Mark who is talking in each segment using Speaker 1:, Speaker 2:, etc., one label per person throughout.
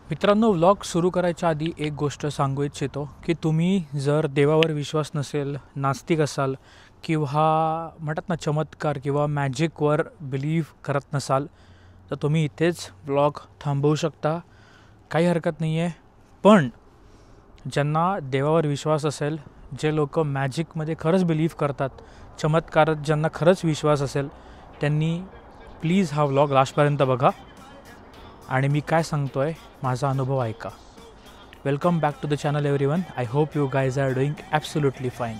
Speaker 1: मित्रांनो, व्लॉग सुरू करायच्या आधी एक गोष्ट सांगू इच्छितो की तुम्ही जर देवावर विश्वास नसेल, नास्तिक असाल किंवा म्हणतात ना चमत्कार किंवा मॅजिकवर बिलीव्ह करत नसाल तर तुम्ही इथेच व्लॉग थांबवू शकता. काही हरकत नाही आहे. पण ज्यांना देवावर विश्वास असेल, जे लोक मॅजिकमध्ये खरंच बिलीव्ह करतात, चमत्कारात ज्यांना खरंच विश्वास असेल, त्यांनी प्लीज हा व्लॉग लास्टपर्यंत बघा आणि मी काय सांगतो आहे माझा अनुभव ऐका. Welcome back to the channel everyone. I hope you guys are doing absolutely fine.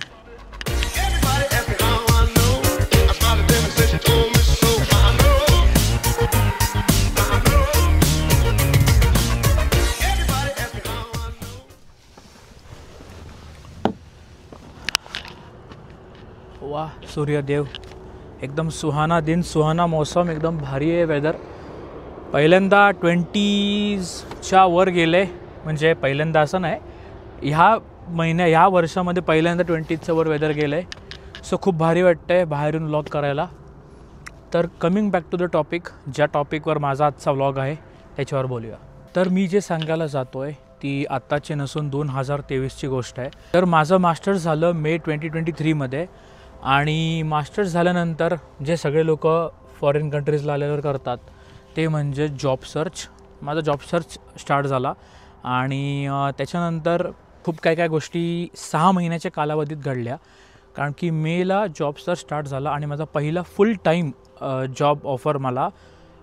Speaker 1: वाह सूर्यदेव, एकदम सुहाना दिन, सुहाना मौसम, एकदम भारी आहे वेदर. पहिल्यांदा 20च्या वर गेले, म्हणजे पहिल्यांदा असं नाही, ह्या वर्षामध्ये पहिल्यांदा 20च्या वर वेदर गेलं आहे. सो खूप भारी वाटतं आहे बाहेरून व्लॉग करायला. तर coming back to the topic, ज्या टॉपिकवर माझा आजचा व्लॉग आहे त्याच्यावर बोलूया. तर मी जे सांगायला जातो आहे ती आत्ताची नसून 2023ची गोष्ट आहे. तर माझं मास्टर्स झालं मे 2023मध्ये आणि मास्टर्स झाल्यानंतर जे सगळे लोक फॉरेन कंट्रीजला आल्यावर करतात ते म्हणजे जॉब सर्च. माझा जॉब सर्च स्टार्ट झाला आणि त्याच्यानंतर खूप काय गोष्टी 6 महिन्याच्या कालावधीत घडल्या. कारण की मेला जॉब सर्च स्टार्ट झाला आणि माझा पहिला फुल टाईम जॉब ऑफर मला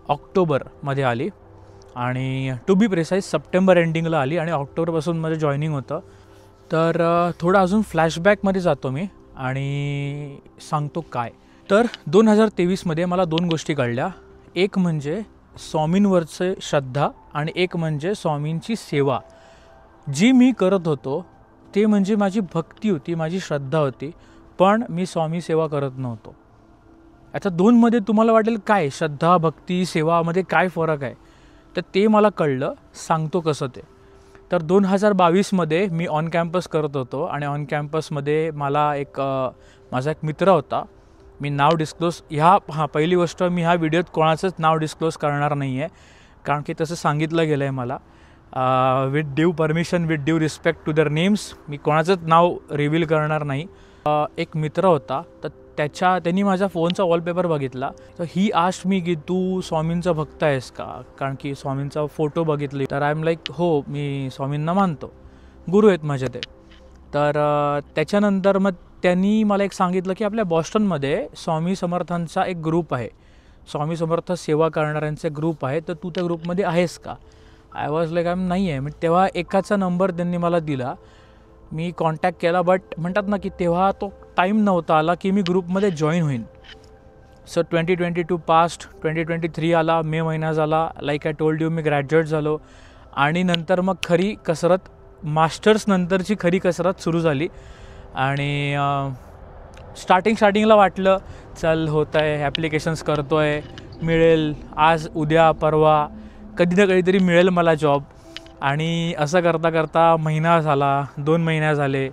Speaker 1: ऑक्टोबरमध्ये आली आणि टू बी प्रिसाईज सप्टेंबर एंडिंगला आली आणि ऑक्टोबरपासून माझं जॉईनिंग होतं. तर थोडं अजून फ्लॅशबॅकमध्ये जातो मी आणि सांगतो काय. तर 2023मध्ये मला 2 गोष्टी कळल्या. एक म्हणजे स्वामींवरचे श्रद्धा आणि एक म्हणजे स्वामींची सेवा. जी मी करत होतो ते म्हणजे माझी भक्ती होती, माझी श्रद्धा होती, पण मी स्वामी सेवा करत नव्हतो. आता 2मध्ये तुम्हाला वाटेल काय श्रद्धा, भक्ती, सेवामध्ये काय फरक आहे, तर ते मला कळलं. सांगतो कसं ते. तर 2022मध्ये मी ऑन कॅम्पस करत होतो आणि ऑन कॅम्पसमध्ये मला माझा एक मित्र होता. मी नाव डिस्क्लोज पहिली गोष्ट, मी ह्या व्हिडिओत कोणाचंच नाव डिस्क्लोज करणार नाही आहे, कारण की तसं सांगितलं गेलं आहे मला. With due permission, with due respect to their names, मी कोणाचंच नाव रिव्हील करणार नाही. एक मित्र होता, तर त्यांनी माझ्या फोनचा वॉलपेपर बघितला. तर ही आस्ट मी की तू स्वामींचा भक्त आहेस का, कारण की स्वामींचा फोटो बघितली. तर आय एम लाईक हो, मी स्वामींना मानतो, गुरु आहेत माझे ते. तर त्याच्यानंतर मग त्यांनी मला एक सांगितलं की आपल्या बॉस्टनमध्ये स्वामी समर्थांचा एक ग्रुप आहे, स्वामी समर्थ सेवा करणाऱ्यांचे ग्रुप आहे, तर तू त्या ग्रुपमध्ये आहेस का. आय वॉज लाईक नाही आहे. मग तेव्हा एकाचा नंबर त्यांनी मला दिला, मी कॉन्टॅक्ट केला. बट म्हणतात ना की तेव्हा तो टाईम नव्हता आला की मी ग्रुपमध्ये जॉईन होईन. सो 2022 पास्ट, 2023 आला, मे महिना झाला. Like I told you, me graduate झालो आणि नंतर मग खरी कसरत, मास्टर्स नंतरची खरी कसरत सुरू झाली. आणि स्टार्टिंगला वाटलं चल होत आहे, ॲप्लिकेशन्स करतो आहे, मिळेल आज उद्या परवा, कधी ना कधीतरी मिळेल मला जॉब. आणि असं करता करता महिना झाला, 2 महिने झाले.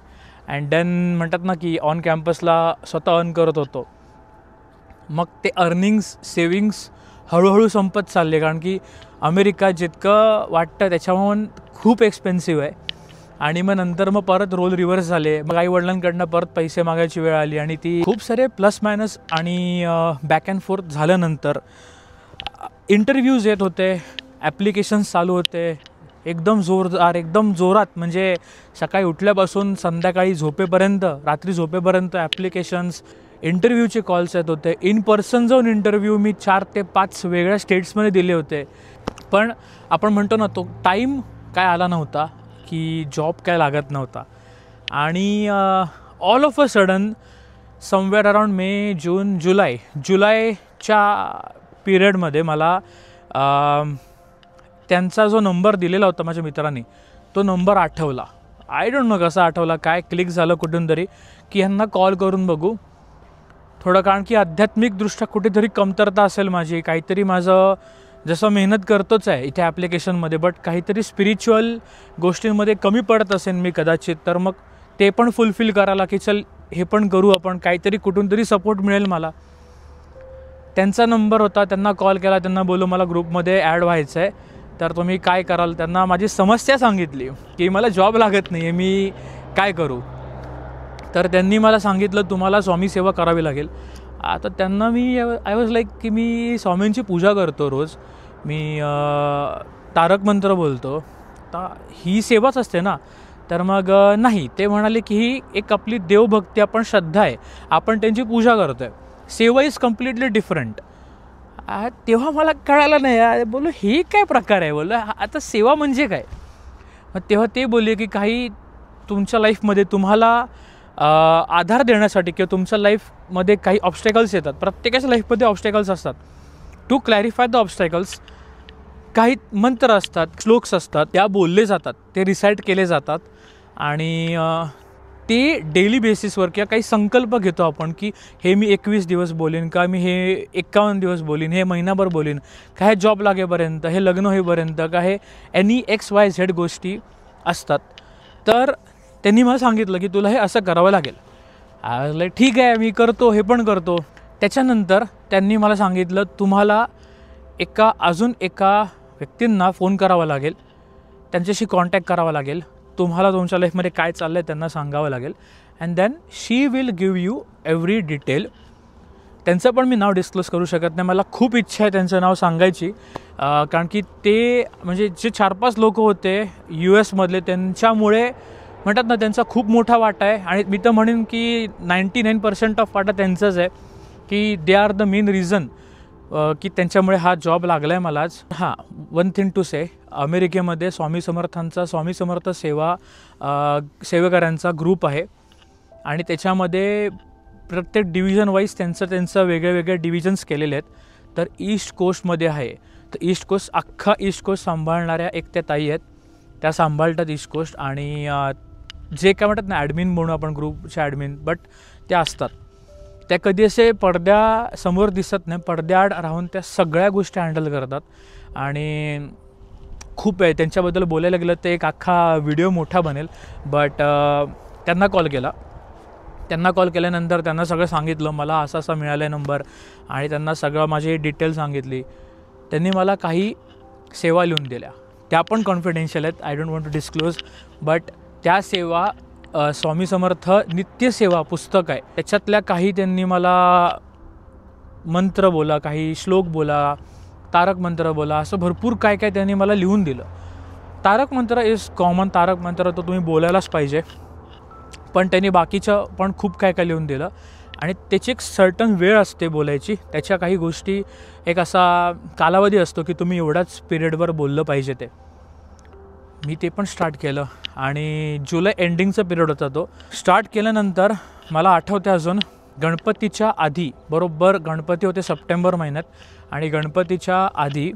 Speaker 1: अँड देन म्हणतात ना की ऑन कॅम्पसला स्वतः अर्न करत होतो. मग ते अर्निंग्स, सेविंग्स हळूहळू संपत चालले, कारण की अमेरिका जितकं वाटतं त्याच्याहून खूप एक्सपेन्सिव्ह आहे. आणि मग नंतर मग परत रोल रिव्हर्स झाले. मग आई वडिलांकडनं परत पैसे मागायची वेळ आली आणि ती खूप सारे प्लस मायनस आणि बॅक अँड फोर्थ झाल्यानंतर इंटरव्ह्यूज येत होते, ॲप्लिकेशन्स चालू होते, एकदम जोरात, म्हणजे सकाळी उठल्यापासून संध्याकाळी झोपेपर्यंत, रात्री झोपेपर्यंत ॲप्लिकेशन्स, इंटरव्ह्यूचे कॉल्स येत होते. इन पर्सन जाऊन इंटरव्ह्यू मी 4 ते 5 वेगळ्या स्टेट्समध्ये दिले होते. पण आपण म्हणतो ना, तो टाईम काय आला नव्हता की जॉब काय लागत नव्हता. आणि all of a sudden somewhere around May, June, जुलैच्या पिरियडमध्ये मला त्यांचा जो नंबर दिलेला होता माझ्या मित्रांनी, तो नंबर आठवला. आय डोंट नो कसा आठवला, काय क्लिक झालं कुठून तरी की ह्यांना कॉल करून बघू थोडं, कारण की आध्यात्मिकदृष्ट्या कुठेतरी कमतरता असेल माझी, काहीतरी माझं, जसं मेहनत करतोच आहे इथे ॲप्लिकेशनमध्ये, बट काहीतरी स्पिरिच्युअल गोष्टींमध्ये कमी पडत असेल मी कदाचित. तर मग ते पण फुलफिल करायला की चल हे पण करू आपण, काहीतरी कुठून तरी सपोर्ट मिळेल मला. त्यांचा नंबर होता, त्यांना कॉल केला, त्यांना बोलू मला ग्रुपमध्ये ॲड व्हायचं आहे. तर तुम्ही काय कराल. त्यांना माझी समस्या सांगितली की मला जॉब लागत नाही आहे, मी काय करू. तर त्यांनी मला सांगितलं तुम्हाला स्वामी सेवा करावी लागेल. आता त्यांना मी आय वॉज लाईक की मी स्वामींची पूजा करतो रोज, मी तारक मंत्र बोलतो, तर ही सेवाच असते ना. तर मग नाही, ते म्हणाले की ही एक आपली देवभक्ती, आपण श्रद्धा आहे, आपण त्यांची पूजा करतो आहे, सेवा इज कम्प्लिटली डिफरंट. तेव्हा मला कळालं नाही, बोललो हे काय प्रकार आहे, बोललो आता सेवा म्हणजे काय. मग तेव्हा ते बोलले की काही तुमच्या लाईफमध्ये तुम्हाला आधार देण्यासाठी किंवा तुमच्या लाईफमध्ये काही ऑब्स्टॅकल्स येतात, प्रत्येकाच्या लाईफमध्ये ऑब्स्टॅकल्स असतात. टू क्लॅरिफाय द ऑब्स्टॅकल्स काही मंत्र असतात, श्लोक्स असतात, त्या बोलले जातात, ते रिसाईट केले जातात आणि ते डेली बेसिसवर किंवा काही संकल्प घेतो आपण की हे मी 21 दिवस बोलीन, का मी हे 51 दिवस बोलीन, हे महिनाभर बोलीन, का हे जॉब लागेपर्यंत, हे लग्न होईपर्यंत, का हे एनी XYZ गोष्टी असतात. तर त्यांनी मला सांगितलं की तुला हे असं करावं लागेल. ठीक आहे, मी करतो, हे पण करतो. त्याच्यानंतर त्यांनी मला सांगितलं तुम्हाला अजून एका व्यक्तींना फोन करावा लागेल, त्यांच्याशी कॉन्टॅक्ट करावा लागेल, तुम्हाला तुमच्या लाईफमध्ये काय चाललं आहे त्यांना सांगावं लागेल, and then she will give you every detail. त्यांचं पण मी नाव डिस्क्लोज करू शकत नाही, मला खूप इच्छा आहे त्यांचं नाव सांगायची, कारण की ते म्हणजे जे 4-5 लोक होते US मधले, त्यांच्यामुळे म्हणतात ना त्यांचा खूप मोठा वाटा आहे. आणि मी तर म्हणेन की 99% ऑफ वाटा त्यांचाच आहे, की they are the main reason की त्यांच्यामुळे हा जॉब लागला आहे मलाच. हां, वन थिंग टू से, अमेरिकेमध्ये स्वामी समर्थांचा स्वामी समर्थ सेवेकरांचा ग्रुप आहे आणि त्याच्यामध्ये प्रत्येक डिव्हिजन वाईज त्यांचं वेगळे डिव्हिजन्स केलेले आहेत. तर ईस्ट कोस्टमध्ये आहे, तर अख्खा ईस्ट कोस्ट सांभाळणाऱ्या एक त्या ताई आहेत, त्या सांभाळतात ईस्ट कोस्ट. आणि जे काय म्हणतात ना ॲडमिन म्हणून आपण ग्रुपच्या ॲडमिन, बट त्या असतात, त्या कधी असे पडद्यासमोर दिसत नाही, पडद्याआड राहून त्या सगळ्या गोष्टी हँडल करतात. आणि खूप आहे त्यांच्याबद्दल बोलायला गेलं तर एक अख्खा व्हिडिओ मोठा बनेल. बट त्यांना कॉल केल्यानंतर त्यांना सगळं सांगितलं, मला असा मिळाला आहे नंबर, आणि त्यांना सगळं माझी डिटेल सांगितली. त्यांनी मला काही सेवा लिहून दिल्या, त्या पण कॉन्फिडेन्शियल आहेत, I don't want to disclose. But त्या सेवा स्वामी समर्थ नित्यसेवा पुस्तक आहे, त्याच्यातल्या काही त्यांनी मला मंत्र बोला, काही श्लोक बोला, तारक मंत्र बोला, असं भरपूर काय त्यांनी मला लिहून दिलं. तारक मंत्र इज कॉमन, तारक मंत्र तो तुम्ही बोलायलाच पाहिजे, पण त्यांनी बाकीचं पण खूप काय लिहून दिलं. आणि त्याची एक सर्टन वेळ असते बोलायची, त्याच्या काही गोष्टी एक असा कालावधी असतो की तुम्ही एवढ्याच पिरियडवर बोललं पाहिजे. ते मी ते पण स्टार्ट केलं आणि जुलै एंडिंगचा पिरियड होता. तो स्टार्ट केल्यानंतर मला आठवते अजून, गणपतीच्या आधी, बरोबर गणपती होते सप्टेंबर महिन्यात, आणि गणपतीच्या आधी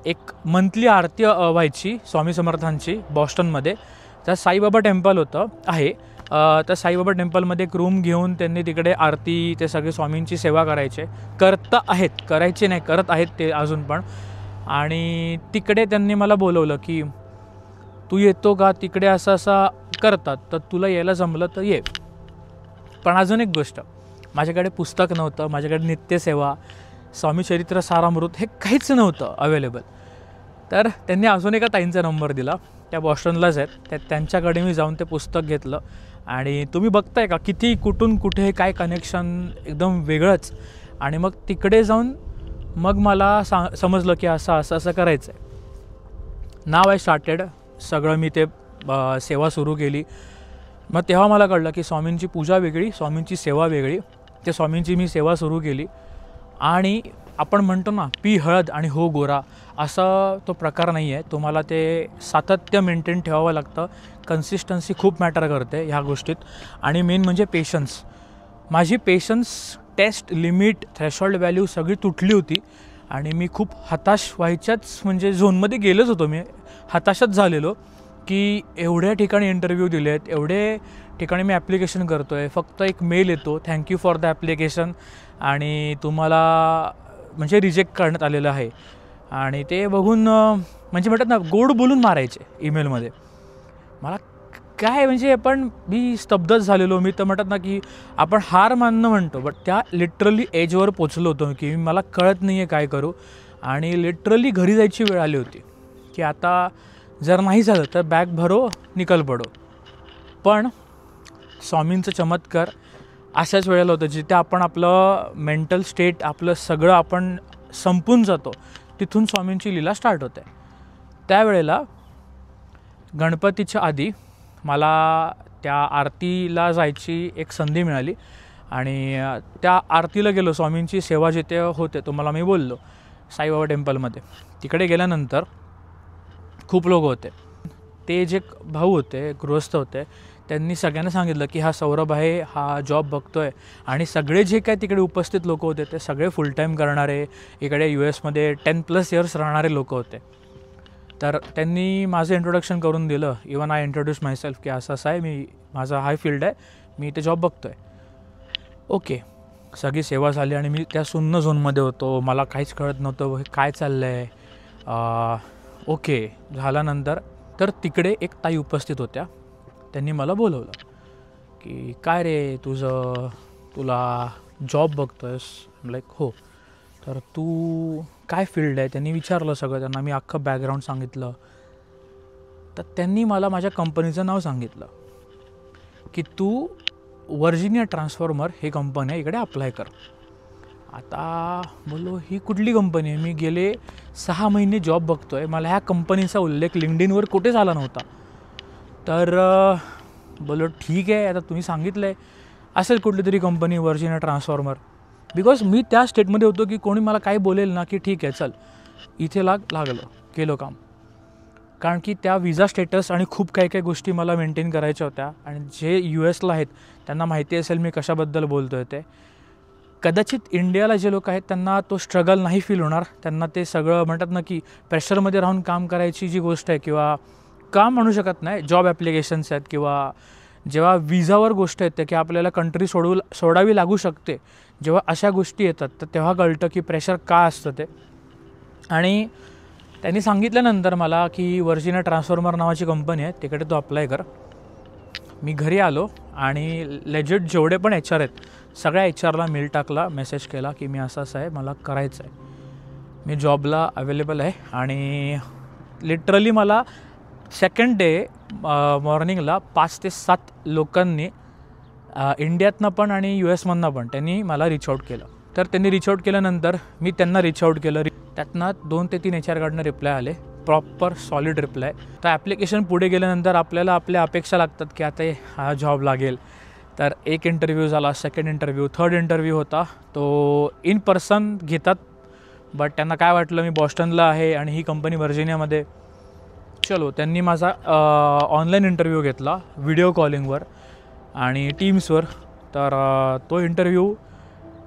Speaker 1: एक मंथली आरती व्हायची स्वामी समर्थांची बॉस्टनमध्ये. त्या साईबाबा टेम्पल आहे, त्या साईबाबा टेम्पलमध्ये एक रूम घेऊन त्यांनी तिकडे आरती, ते सगळे स्वामींची सेवा करायचे नाही, करत आहेत ते अजून पण. आणि तिकडे त्यांनी मला बोलवलं की तू येतो का, तिकडे असं करतात, तर तुला यायला जमलं तर ये. पण अजून एक गोष्ट, माझ्याकडे पुस्तक नव्हतं, माझ्याकडे नित्यसेवा, स्वामी चरित्र सारामृत हे काहीच नव्हतं अवेलेबल. तर त्यांनी अजून एका ताईंचा नंबर दिला, त्या बॉस्टनलाच आहेत, त्यांच्याकडे मी जाऊन ते पुस्तक घेतलं. आणि तुम्ही बघताय का किती कुठून कुठे काय कनेक्शन, एकदम वेगळंच. आणि मग तिकडे जाऊन मग मला समजलं की असं करायचं आहे. नाव आय स्टार्टेड, सगळं मी ते सेवा सुरू केली. मग तेव्हा मला कळलं की स्वामींची पूजा वेगळी, स्वामींची सेवा वेगळी. ते स्वामींची मी सेवा सुरू केली. आणि आपण म्हणतो ना पी हळद आणि हो गोरा, असा तो प्रकार नाही आहे. तुम्हाला ते सातत्य मेंटेन ठेवावं लागतं, कन्सिस्टन्सी खूप मॅटर करते ह्या गोष्टीत. आणि मेन म्हणजे पेशन्स. माझी patience test limit, threshold value सगळी तुटली होती आणि मी खूप हताश व्हायच्याच म्हणजे झोनमध्ये गेलोच होतो. मी हताशच झालेलो की एवढ्या ठिकाणी इंटरव्ह्यू दिले आहेत, एवढे ठिकाणी मी ॲप्लिकेशन करतो आहे, फक्त एक मेल येतो थँक्यू फॉर द ॲप्लिकेशन आणि तुम्हाला म्हणजे रिजेक्ट करण्यात आलेलं आहे. आणि ते बघून म्हणजे म्हणतात ना गोड बोलून मारायचे ईमेलमध्ये. मला काय म्हणजे मी स्तब्धच झालेलो. मी तर म्हणतात ना की आपण हार मानणं म्हणतो, बट त्या लिटरली एजवर पोचलो होतो की मला कळत नाही आहे काय करू. आणि लिटरली घरी जायची वेळ आली होती की आता जर नाही झालं तर बॅग भरो निकल पडो. पण स्वामींचं चमत्कार अशाच वेळेला होतं जिथे आपण आपलं मेंटल स्टेट आपलं सगळं आपण संपून जातो तिथून स्वामींची लीला स्टार्ट होते. त्यावेळेला गणपतीच्या आधी मला त्या आरतीला जायची एक संधी मिळाली आणि त्या आरतीला गेलो. स्वामींची सेवा जिथे होते तुम्हाला मी बोललो साईबाबा टेम्पलमध्ये. तिकडे गेल्यानंतर खूप लोक होते. ते जे भाऊ होते गृहस्थ होते त्यांनी सगळ्यांना सांगितलं की हा सौरभ आहे, हा जॉब बघतो आहे आणि सगळे जे काय तिकडे उपस्थित लोक होते ते सगळे फुल टाईम करणारे इकडे US मध्ये 10+ इयर्स राहणारे लोक होते. तर त्यांनी माझं इंट्रोडक्शन करून दिलं. इवन आय इंट्रोड्यूस मायसेल्फ की असं असं आहे, माझा हाय फील्ड आहे, मी इथे जॉब बघतो आहे. ओके, सगळी सेवा झाली आणि मी त्या शून्य झोनमध्ये होतो. मला काहीच कळत नव्हतं हे काय चाललं आहे. ओके झाल्यानंतर तर तिकडे एक ताई उपस्थित होत्या. त्यांनी मला बोलवलं की काय रे तुला जॉब बघतो आहेस. लाईक हो. तर तू काय फील्ड आहे त्यांनी विचारलं सगळं. त्यांना मी अख्खं बॅकग्राऊंड सांगितलं. तर त्यांनी मला माझ्या कंपनीचं नाव सांगितलं की तू वर्जिनिया ट्रान्सफॉर्मर हे कंपनी आहे इकडे अप्लाय कर. आता बोललो ही कुठली कंपनी आहे, मी गेले 6 महिने जॉब बघतो आहे, मला ह्या कंपनीचा उल्लेख लिंक्डइनवर कुठे झाला नव्हता. तर बोललो ठीक आहे, आता तुम्ही सांगितलं आहे असेल कुठली तरी कंपनी वर्जिनिया ट्रान्सफॉर्मर. बिकॉज मी त्या स्टेटमध्ये होतो की कोणी मला काय बोलेल ना की ठीक आहे चल इथे लागलं केलं काम. कारण की त्या विजा स्टेटस आणि खूप काही काही गोष्टी मला मेंटेन करायच्या होत्या. आणि जे US आहेत त्यांना माहिती असेल मी कशाबद्दल बोलतो आहे ते. कदाचित इंडियाला जे लोक आहेत त्यांना तो स्ट्रगल नाही फील होणार. त्यांना ते सगळं म्हणतात ना की प्रेशरमध्ये राहून काम करायची जी गोष्ट आहे किंवा काम म्हणू शकत नाही, जॉब ॲप्लिकेशन्स आहेत किंवा जेव्हा विजावर गोष्ट येते की आपल्याला कंट्री सोडावी लागू शकते, जेव्हा अशा गोष्टी येतात तर तेव्हा कळतं की प्रेशर का असतं ते. आणि त्यांनी सांगितल्यानंतर मला की वर्जिनिया ट्रान्सफॉर्मर नावाची कंपनी आहे तिकडे तो अप्लाय कर. मी घरी आलो आणि लेजिट जेवढे पण HR आहेत सगळ्या HRला मेल टाकला, मेसेज केला की मी असं आहे, मला करायचं आहे, मी जॉबला अवेलेबल आहे. आणि लिटरली मला सेकंड डे मॉर्निंगला 5 ते 7 लोकांनी इंडियातनं पण आणि US पण त्यांनी मला रीच आऊट केलं. तर त्यांनी रीच आऊट केल्यानंतर मी त्यांना रीच आऊट केलं. त्यातनं 2 ते 3 HRकडनं रिप्लाय आले, प्रॉपर सॉलिड रिप्लाय. तर ॲप्लिकेशन पुढे गेल्यानंतर आपल्याला आपल्या अपेक्षा लागतात की आता हा जॉब लागेल. तर एक इंटरव्ह्यू झाला, सेकंड इंटरव्ह्यू, थर्ड इंटरव्ह्यू होता तो इन पर्सन घेतात. बट त्यांना काय वाटलं मी बॉस्टनला आहे आणि ही कंपनी वर्जिनियामध्ये. चलो त्यांनी माझा ऑनलाईन इंटरव्ह्यू घेतला व्हिडिओ कॉलिंगवर आणि टीम्सवर. तर तो इंटरव्ह्यू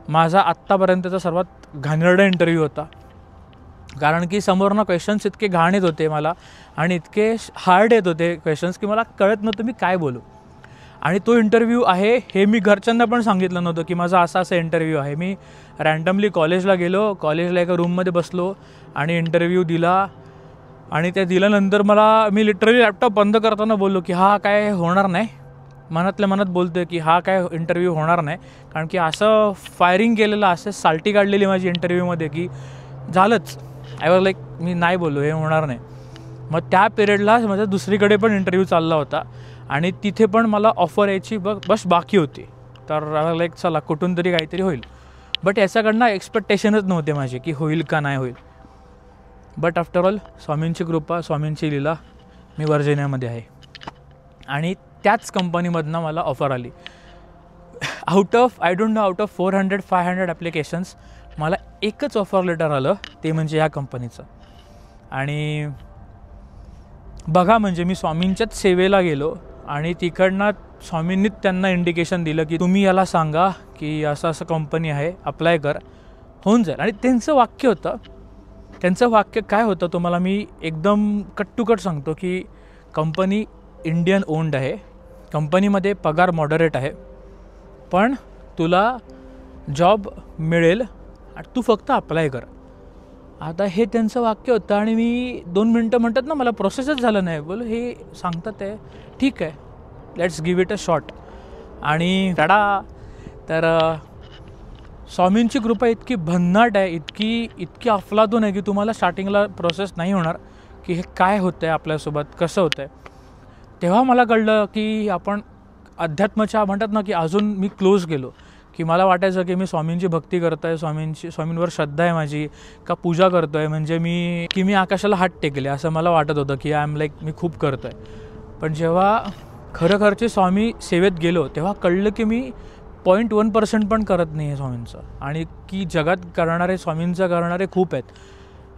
Speaker 1: माझा आत्तापर्यंतचा सर्वात घाणेरडा इंटरव्ह्यू होता. कारण की समोरनं क्वेश्चन्स इतके घाण येत होते मला आणि इतके हार्ड येत होते क्वेश्चन्स की मला कळत नव्हतं मी काय बोलू. आणि तो इंटरव्ह्यू आहे हे मी घरच्यांना पण सांगितलं नव्हतं की माझा असा इंटरव्ह्यू आहे. मी रँडमली कॉलेजला गेलो, कॉलेजला एका रूममध्ये बसलो आणि इंटरव्ह्यू दिला. आणि ते दिल्यानंतर मी लिटरली लॅपटॉप बंद करताना बोललो की हा काय होणार नाही. मनातल्या मनात बोलतो आहे की हा काय इंटरव्ह्यू होणार नाही. कारण की असं फायरिंग केलेलं, असं साल्टी काढलेली माझी इंटरव्ह्यूमध्ये की झालंच. आय वॉज लाईक मी नाही बोललो हे होणार नाही. मग त्या पिरियडला माझा दुसरीकडे पण इंटरव्ह्यू चालला होता आणि तिथे पण मला ऑफर यायची बस बाकी होती. तर लाईक चला कुठून तरी काहीतरी होईल. बट याच्याकडनं एक्सपेक्टेशनच नव्हते माझे की होईल का नाही होईल. बट आफ्टर ऑल स्वामींची कृपा, स्वामींची लीला, मी वर्जिनियामध्ये आहे. आणि त्याच कंपनीमधनं मला ऑफर आली. आउट ऑफ 400-500 ॲप्लिकेशन्स मला एकच ऑफर लेटर आलं, ते म्हणजे या कंपनीचं. आणि बघा म्हणजे मी स्वामींच्याच सेवेला गेलो आणि तिकडनं स्वामींनीच त्यांना इंडिकेशन दिलं की तुम्ही याला सांगा की असं कंपनी आहे, अप्लाय कर, होऊन जाईल. आणि त्यांचं वाक्य काय होतं तुम्हाला मी एकदम कट टू कट सांगतो की कंपनी इंडियन ओन्ड आहे, कंपनीमध्ये पगार मॉडरेट आहे, पण तुला जॉब मिळेल आणि तू फक्त अप्लाय कर. आता हे त्यांचं वाक्य होतं आणि मी 2 मिनटं म्हणतात ना मला प्रोसेसच झालं नाही. बोल हे सांगतात आहे ठीक आहे, let's give it a shot. आणि तर स्वामींची कृपा इतकी भन्नाट आहे, इतकी अफलातून आहे की तुम्हाला स्टार्टिंगला प्रोसेस नाही होणार की हे काय होतं आहे आपल्यासोबत, कसं होतं आहे. तेव्हा मला कळलं की आपण अध्यात्माच्या म्हणतात ना की अजून मी क्लोज गेलो, की मला वाटायचं की मी स्वामींची भक्ती करतो आहे, स्वामींवर श्रद्धा आहे माझी, का पूजा करतो आहे म्हणजे मी आकाशाला हात टेकले असं मला वाटत होतं की आय एम लाईक मी खूप करतो आहे. पण जेव्हा खरखरचे स्वामी सेवेत गेलो तेव्हा कळलं की मी 0.1% पण करत नाही आहे स्वामींचं, आणि की जगात करणारे स्वामींचं करणारे खूप आहेत.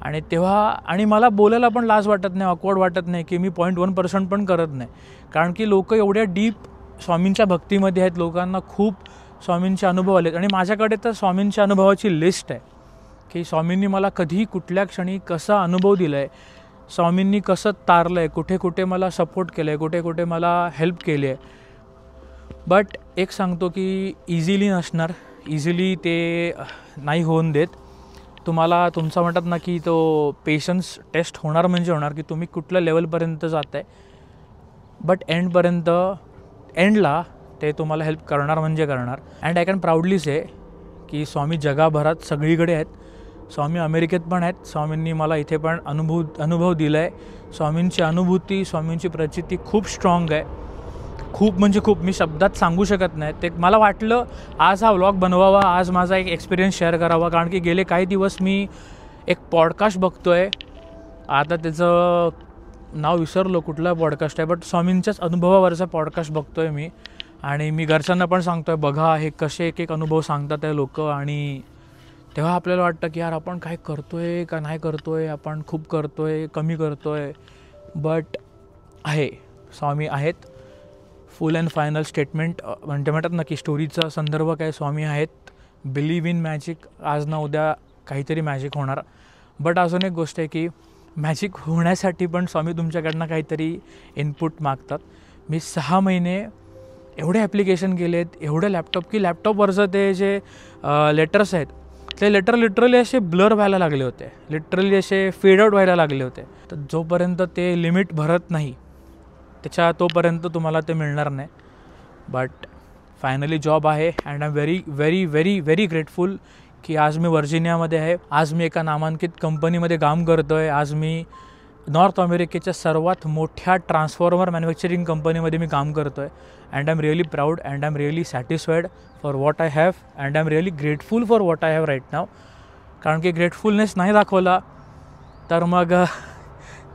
Speaker 1: आणि तेव्हा आणि मला बोलायला पण लाज वाटत नाही, ऑकवर्ड वाटत नाही की मी 0.1% पण करत नाही, कारण की लोक एवढ्या डीप स्वामींच्या भक्तीमध्ये आहेत, लोकांना खूप स्वामींचे अनुभव आलेत. आणि माझ्याकडे तर स्वामींच्या अनुभवाची लिस्ट आहे की स्वामींनी मला कधी कुठल्या क्षणी कसा अनुभव दिला आहे, स्वामींनी कसं तारलं आहे, कुठे कुठे मला सपोर्ट केलं आहे, कुठे कुठे मला हेल्प केली आहे. बट एक सांगतो की इझिली नसणार, इझिली ते नाही होऊन देत. तुम्हाला तुमचा म्हणतात ना की तो पेशन्स टेस्ट होणार म्हणजे होणार की तुम्ही कुठल्या लेवलपर्यंत जात आहे, बट एंडला ते तुम्हाला हेल्प करणार म्हणजे करणार. अँड आय कॅन प्राऊडली से की स्वामी जगाभरात सगळीकडे आहेत. स्वामी अमेरिकेत पण आहेत, स्वामींनी मला इथे पण अनुभव दिला आहे. स्वामींची अनुभूती, स्वामींची प्रचिती खूप स्ट्रॉंग आहे, खूप म्हणजे खूप, मी शब्दात सांगू शकत नाही. ते मला वाटलं आज हा व्लॉग बनवावा, आज माझा एक एक्सपिरियन्स शेअर करावा, कारण की गेले काही दिवस मी एक पॉडकास्ट बघतो आहे, आता त्याचं नाव विसरलो कुठला पॉडकास्ट आहे, बट स्वामींच्याच अनुभवावरचा पॉडकास्ट बघतो आहे मी. आणि मी घरच्यांना पण सांगतो आहे बघा हे कसे एक एक अनुभव सांगतात आहे लोक. आणि तेव्हा आपल्याला वाटतं की यार आपण काय करतो आहे का नाही करतो आहे, आपण खूप करतो आहे कमी करतो आहे. बट आहे, स्वामी आहेत. फुल अँड फायनल स्टेटमेंट म्हणजे म्हणतात ना की स्टोरीचा संदर्भ काय, स्वामी आहेत. बिलीव्ह इन मॅजिक, आज ना उद्या काहीतरी मॅजिक होणार. बट अजून एक गोष्ट आहे की मॅजिक होण्यासाठी पण स्वामी तुमच्याकडनं काहीतरी इनपुट मागतात. मी 6 महिने एवढे ॲप्लिकेशन केलेत, एवढे लॅपटॉपवरचं ते जे लेटर्स आहेत ते लिटरली असे ब्लर व्हायला लागले होते, लिटरली असे फेड आउट व्हायला लागले होते. तर जोपर्यंत ते लिमिट भरत नाही तोपर्यंत तुम्हाला ते मिळणार नाही. बट फायनली जॉब आहे and I am very very very very grateful की आज मी वर्जिनियामध्ये आहे, आज मी एका नामांकित कंपनीमध्ये काम करतो आहे, आज मी नॉर्थ अमेरिकेच्या सर्वात मोठ्या ट्रान्सफॉर्मर मॅन्युफॅक्चरिंग कंपनीमध्ये मी काम करतो आहे. And I am really proud and I am really satisfied for what I have and I am really grateful for what I have right now. कारण की ग्रेटफुलनेस नाही दाखवला तर मग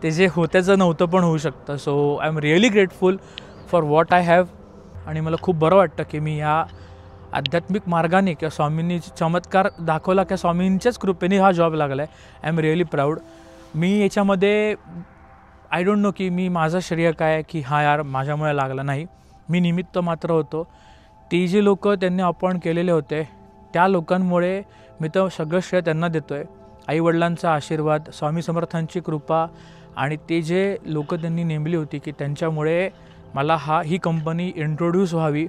Speaker 1: ते जे होत्याचं नव्हतं पण होऊ शकतं. So I am really grateful for what I have. आणि मला खूप बरं वाटतं की मी ह्या आध्यात्मिक मार्गाने किंवा स्वामींनी चमत्कार दाखवला किंवा स्वामींच्याच कृपेने हा जॉब लागला आहे. I am really proud. मी याच्यामध्ये आय डोंट नो की मी माझं श्रेय काय की हा यार माझ्यामुळे लागला नाही, मी निमित्त मात्र होतो. ते जे लोक त्यांनी अपॉइंट केलेले होते त्या लोकांमुळे मी तर सगळं श्रेय त्यांना देतो आहे. आईवडिलांचा आशीर्वाद, स्वामी समर्थांची कृपा आणि ते जे लोक त्यांनी नेमली होती की त्यांच्यामुळे मला ही कंपनी इंट्रोड्यूस व्हावी,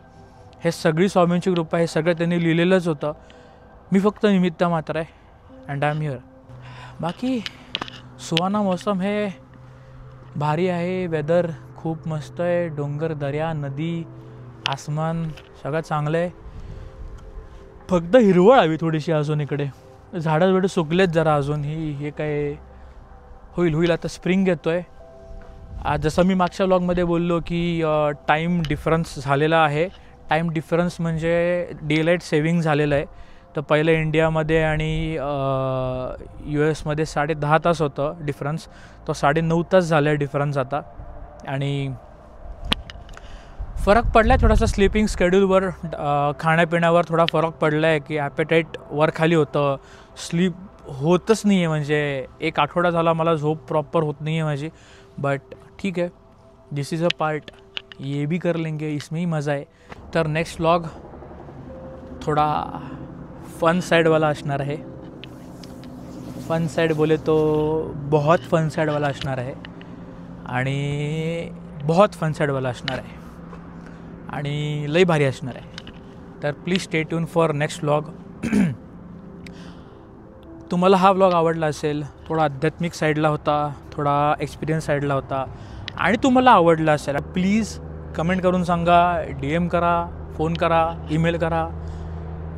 Speaker 1: हे सगळी स्वामींची कृपा, हे सगळं त्यांनी लिहिलेलंच होतं. मी फक्त निमित्त मात्र आहे अँड आय एम हिअर. बाकी सुहाना मौसम हे भारी आहे, वेदर खूप मस्त आहे, डोंगर, दर्या, नदी, आसमान सगळं चांगलं आहे. फक्त हिरवळ हवी थोडीशी अजून इकडे, झाडं सुकलेत जरा अजून. हे काय होईल आता स्प्रिंग येतो आहे. आज जसं मी मागच्या व्लॉगमध्ये बोललो की टाईम डिफरन्स झालेला आहे. टाईम डिफरन्स म्हणजे डे लाईट सेविंग झालेलं आहे. तर पहिलं इंडियामध्ये आणि US मध्ये 10.5 तास होतं डिफरन्स, तो 9.5 तास झाला आहे डिफरन्स आता. आणि फरक पडला आहे थोडासा स्लीपिंग स्केड्यूलवर, खाण्यापिण्यावर थोडा फरक पडला आहे की ॲपेटाईट वर खाली होतं, स्लीप होतच नाही आहे. म्हणजे एक आठवडा झाला मला झोप प्रॉपर होत नाही आहे माझी. बट ठीक आहे, दिस इज़ अ पार्ट, ये भी कर लेंगे, इसमें ही मज़ा आहे. तर नेक्स्ट व्लॉग थोडा फन साइड वाला असणार आहे. फन साइड बोले तो बहुत फन साइड वाला असणार आहे आणि बहुत फन साइड वाला असणार आहे आणि लई भारी असणार आहे. तर please stay tune for next vlog. तुम्हाला हा व्लॉग आवडला असेल, थोडा आध्यात्मिक साईडला होता, थोडा एक्सपिरियन्स साईडला होता आणि तुम्हाला आवडला असेल, प्लीज कमेंट करून सांगा, DM करा, फोन करा, ईमेल करा.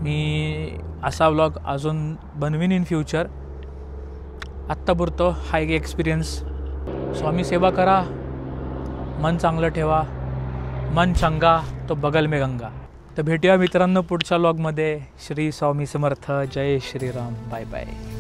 Speaker 1: मी असा व्लॉग अजून बनवीन इन फ्युचर. आत्तापुरतं हा एक एक्सपिरियन्स. स्वामी सेवा करा, मन चांगलं ठेवा. मन चंगा तो बगल में गंगा. तर भेटूया मित्रांनो पुढच्या व्लॉगमध्ये. श्री स्वामी समर्थ. जय श्रीराम. Bye bye.